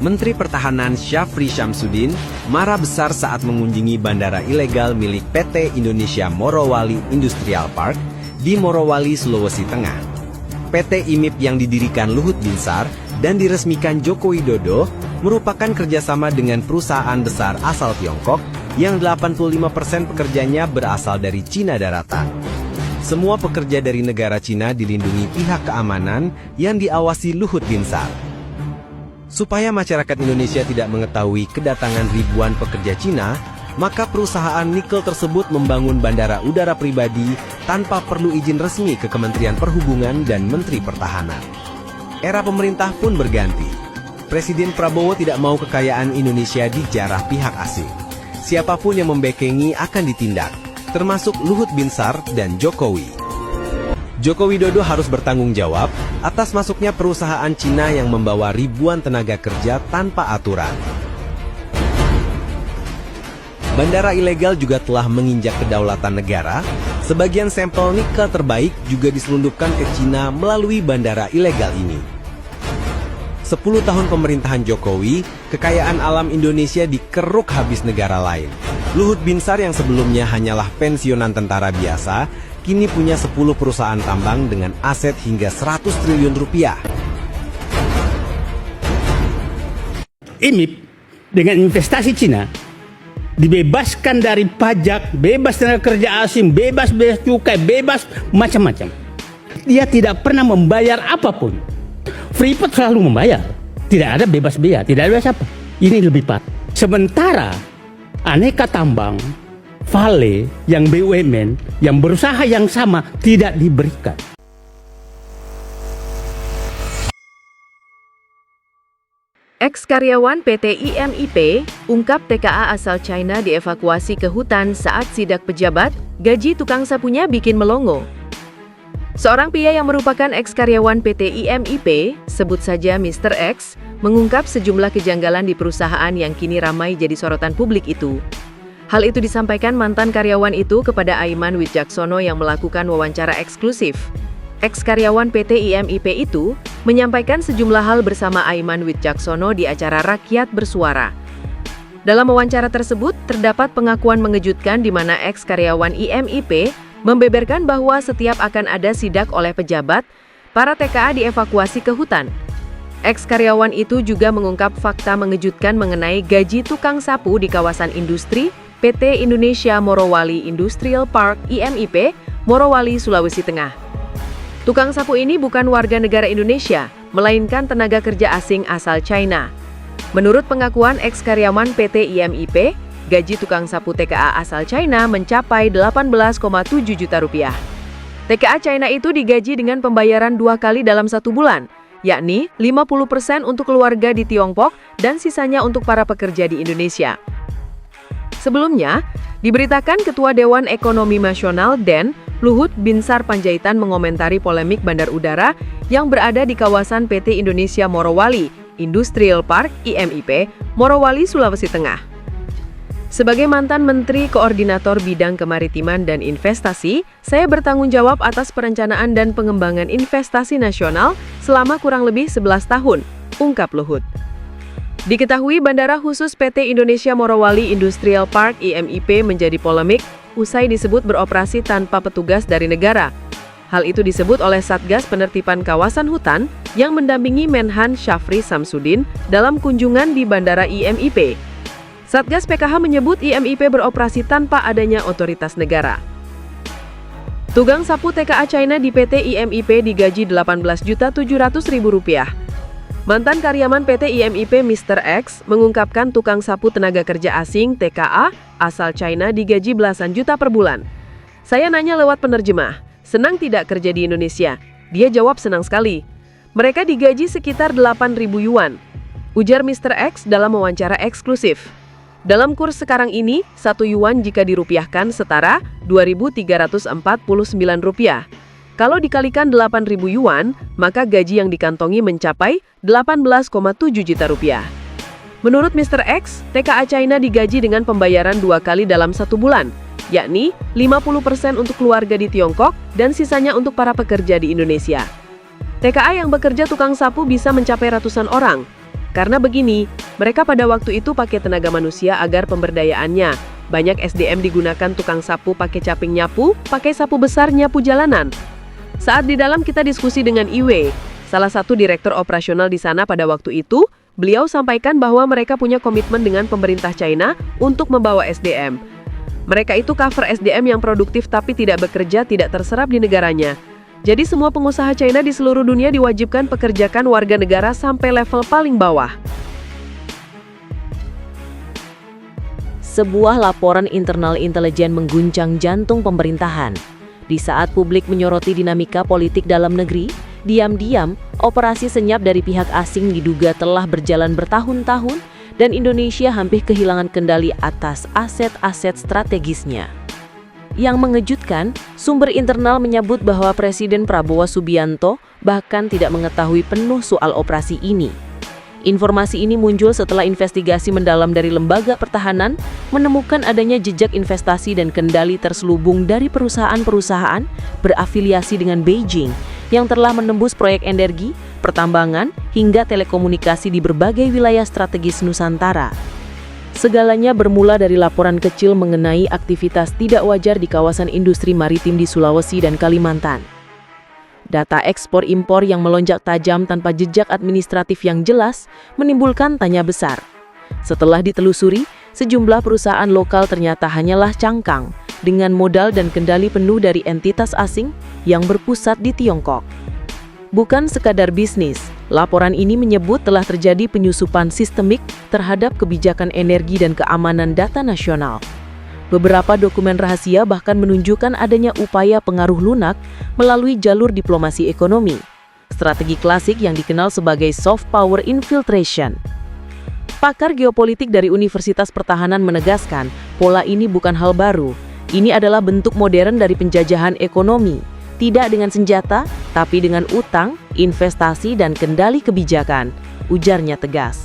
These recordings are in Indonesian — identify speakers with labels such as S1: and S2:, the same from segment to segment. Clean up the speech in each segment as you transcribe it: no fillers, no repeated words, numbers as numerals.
S1: Menteri Pertahanan Syafri Syamsuddin marah besar saat mengunjungi bandara ilegal milik PT Indonesia Morowali Industrial Park di Morowali, Sulawesi Tengah. PT IMIP yang didirikan Luhut Binsar dan diresmikan Joko Widodo merupakan kerjasama dengan perusahaan besar asal Tiongkok yang 85% pekerjanya berasal dari Cina daratan. Semua pekerja dari negara Cina dilindungi pihak keamanan yang diawasi Luhut Binsar. Supaya masyarakat Indonesia tidak mengetahui kedatangan ribuan pekerja Cina, maka perusahaan nikel tersebut membangun bandara udara pribadi tanpa perlu izin resmi ke Kementerian Perhubungan dan Menteri Pertahanan. Era pemerintah pun berganti. Presiden Prabowo tidak mau kekayaan Indonesia dijarah pihak asing. Siapapun yang membekengi akan ditindak, termasuk Luhut Binsar dan Jokowi. Joko Widodo harus bertanggung jawab atas masuknya perusahaan Cina yang membawa ribuan tenaga kerja tanpa aturan. Bandara ilegal juga telah menginjak kedaulatan negara. Sebagian sampel nikel terbaik juga diselundupkan ke Cina melalui bandara ilegal ini. 10 tahun pemerintahan Jokowi, kekayaan alam Indonesia dikeruk habis negara lain. Luhut Binsar yang sebelumnya hanyalah pensiunan tentara biasa, kini punya 10 perusahaan tambang dengan aset hingga 100 triliun rupiah.
S2: IMIP dengan investasi Cina dibebaskan dari pajak, bebas tenaga kerja asing, bebas cukai, bebas macam-macam. Dia tidak pernah membayar apapun. Freeport selalu membayar. Tidak ada bebas biaya, tidak ada bebas apa. Ini lebih parah. Sementara aneka tambang, Vale, yang BUMN, yang berusaha yang sama tidak diberikan.
S3: Ex-karyawan PT IMIP ungkap TKA asal China dievakuasi ke hutan saat sidak pejabat, gaji tukang sapunya bikin melongo. Seorang pria yang merupakan ex-karyawan PT IMIP, sebut saja Mr. X, mengungkap sejumlah kejanggalan di perusahaan yang kini ramai jadi sorotan publik itu. Hal itu disampaikan mantan karyawan itu kepada Aiman Widjaksono yang melakukan wawancara eksklusif. Ex-karyawan PT IMIP itu menyampaikan sejumlah hal bersama Aiman Widjaksono di acara Rakyat Bersuara. Dalam wawancara tersebut, terdapat pengakuan mengejutkan di mana ex-karyawan IMIP membeberkan bahwa setiap akan ada sidak oleh pejabat, para TKA dievakuasi ke hutan. Ex-karyawan itu juga mengungkap fakta mengejutkan mengenai gaji tukang sapu di kawasan industri PT Indonesia Morowali Industrial Park IMIP, Morowali, Sulawesi Tengah. Tukang sapu ini bukan warga negara Indonesia, melainkan tenaga kerja asing asal China. Menurut pengakuan ex-karyawan PT IMIP, gaji tukang sapu TKA asal China mencapai 18,7 juta rupiah. TKA China itu digaji dengan pembayaran 2 kali dalam 1 bulan, yakni 50% untuk keluarga di Tiongkok dan sisanya untuk para pekerja di Indonesia. Sebelumnya, diberitakan Ketua Dewan Ekonomi Nasional DEN, Luhut Binsar Panjaitan mengomentari polemik bandar udara yang berada di kawasan PT Indonesia Morowali Industrial Park IMIP, Morowali, Sulawesi Tengah. Sebagai mantan Menteri Koordinator Bidang Kemaritiman dan Investasi, saya bertanggung jawab atas perencanaan dan pengembangan investasi nasional selama kurang lebih 11 tahun, ungkap Luhut. Diketahui Bandara Khusus PT Indonesia Morowali Industrial Park IMIP menjadi polemik usai disebut beroperasi tanpa petugas dari negara. Hal itu disebut oleh Satgas Penertiban Kawasan Hutan yang mendampingi Menhan Syafri Syamsuddin dalam kunjungan di Bandara IMIP. Satgas PKH menyebut IMIP beroperasi tanpa adanya otoritas negara. Tukang sapu TKA China di PT IMIP digaji Rp18.700.000. Mantan karyawan PT IMIP Mr. X mengungkapkan tukang sapu tenaga kerja asing TKA asal China digaji belasan juta per bulan. Saya nanya lewat penerjemah, senang tidak kerja di Indonesia? Dia jawab senang sekali. Mereka digaji sekitar 8.000 yuan, ujar Mr. X dalam wawancara eksklusif. Dalam kurs sekarang ini, 1 yuan jika dirupiahkan setara Rp2.349. Kalau dikalikan 8.000 yuan, maka gaji yang dikantongi mencapai 18,7 juta rupiah. Menurut Mr. X, TKA China digaji dengan pembayaran 2 kali dalam 1 bulan, yakni 50% untuk keluarga di Tiongkok dan sisanya untuk para pekerja di Indonesia. TKA yang bekerja tukang sapu bisa mencapai ratusan orang. Karena begini, mereka pada waktu itu pakai tenaga manusia agar pemberdayaannya. Banyak SDM digunakan tukang sapu pakai caping nyapu, pakai sapu besar nyapu jalanan. Saat di dalam kita diskusi dengan Iwe, salah satu direktur operasional di sana pada waktu itu, beliau sampaikan bahwa mereka punya komitmen dengan pemerintah China untuk membawa SDM. Mereka itu cover SDM yang produktif tapi tidak bekerja, tidak terserap di negaranya. Jadi semua pengusaha China di seluruh dunia diwajibkan pekerjakan warga negara sampai level paling bawah.
S4: Sebuah laporan internal intelijen mengguncang jantung pemerintahan. Di saat publik menyoroti dinamika politik dalam negeri, diam-diam operasi senyap dari pihak asing diduga telah berjalan bertahun-tahun dan Indonesia hampir kehilangan kendali atas aset-aset strategisnya. Yang mengejutkan, sumber internal menyebut bahwa Presiden Prabowo Subianto bahkan tidak mengetahui penuh soal operasi ini. Informasi ini muncul setelah investigasi mendalam dari lembaga pertahanan menemukan adanya jejak investasi dan kendali terselubung dari perusahaan-perusahaan berafiliasi dengan Beijing yang telah menembus proyek energi, pertambangan, hingga telekomunikasi di berbagai wilayah strategis Nusantara. Segalanya bermula dari laporan kecil mengenai aktivitas tidak wajar di kawasan industri maritim di Sulawesi dan Kalimantan. Data ekspor-impor yang melonjak tajam tanpa jejak administratif yang jelas menimbulkan tanya besar. Setelah ditelusuri, sejumlah perusahaan lokal ternyata hanyalah cangkang dengan modal dan kendali penuh dari entitas asing yang berpusat di Tiongkok. Bukan sekadar bisnis, laporan ini menyebut telah terjadi penyusupan sistemik terhadap kebijakan energi dan keamanan data nasional. Beberapa dokumen rahasia bahkan menunjukkan adanya upaya pengaruh lunak melalui jalur diplomasi ekonomi, strategi klasik yang dikenal sebagai soft power infiltration. Pakar geopolitik dari Universitas Pertahanan menegaskan, pola ini bukan hal baru. Ini adalah bentuk modern dari penjajahan ekonomi. Tidak dengan senjata, tapi dengan utang, investasi, dan kendali kebijakan, ujarnya tegas.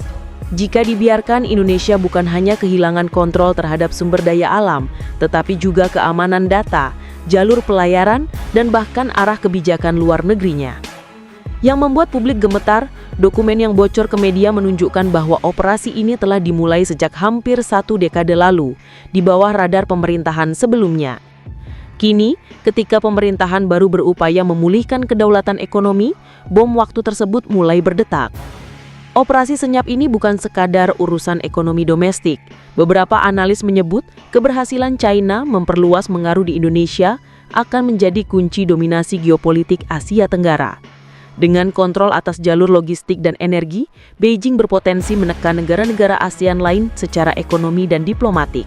S4: Jika dibiarkan, Indonesia bukan hanya kehilangan kontrol terhadap sumber daya alam, tetapi juga keamanan data, jalur pelayaran, dan bahkan arah kebijakan luar negerinya. Yang membuat publik gemetar, dokumen yang bocor ke media menunjukkan bahwa operasi ini telah dimulai sejak hampir 1 dekade lalu, di bawah radar pemerintahan sebelumnya. Kini, ketika pemerintahan baru berupaya memulihkan kedaulatan ekonomi, bom waktu tersebut mulai berdetak. Operasi senyap ini bukan sekadar urusan ekonomi domestik. Beberapa analis menyebut keberhasilan China memperluas pengaruh di Indonesia akan menjadi kunci dominasi geopolitik Asia Tenggara. Dengan kontrol atas jalur logistik dan energi, Beijing berpotensi menekan negara-negara ASEAN lain secara ekonomi dan diplomatik.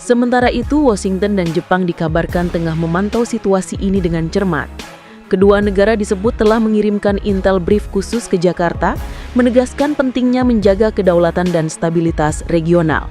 S4: Sementara itu, Washington dan Jepang dikabarkan tengah memantau situasi ini dengan cermat. Kedua negara disebut telah mengirimkan intel brief khusus ke Jakarta, menegaskan pentingnya menjaga kedaulatan dan stabilitas regional.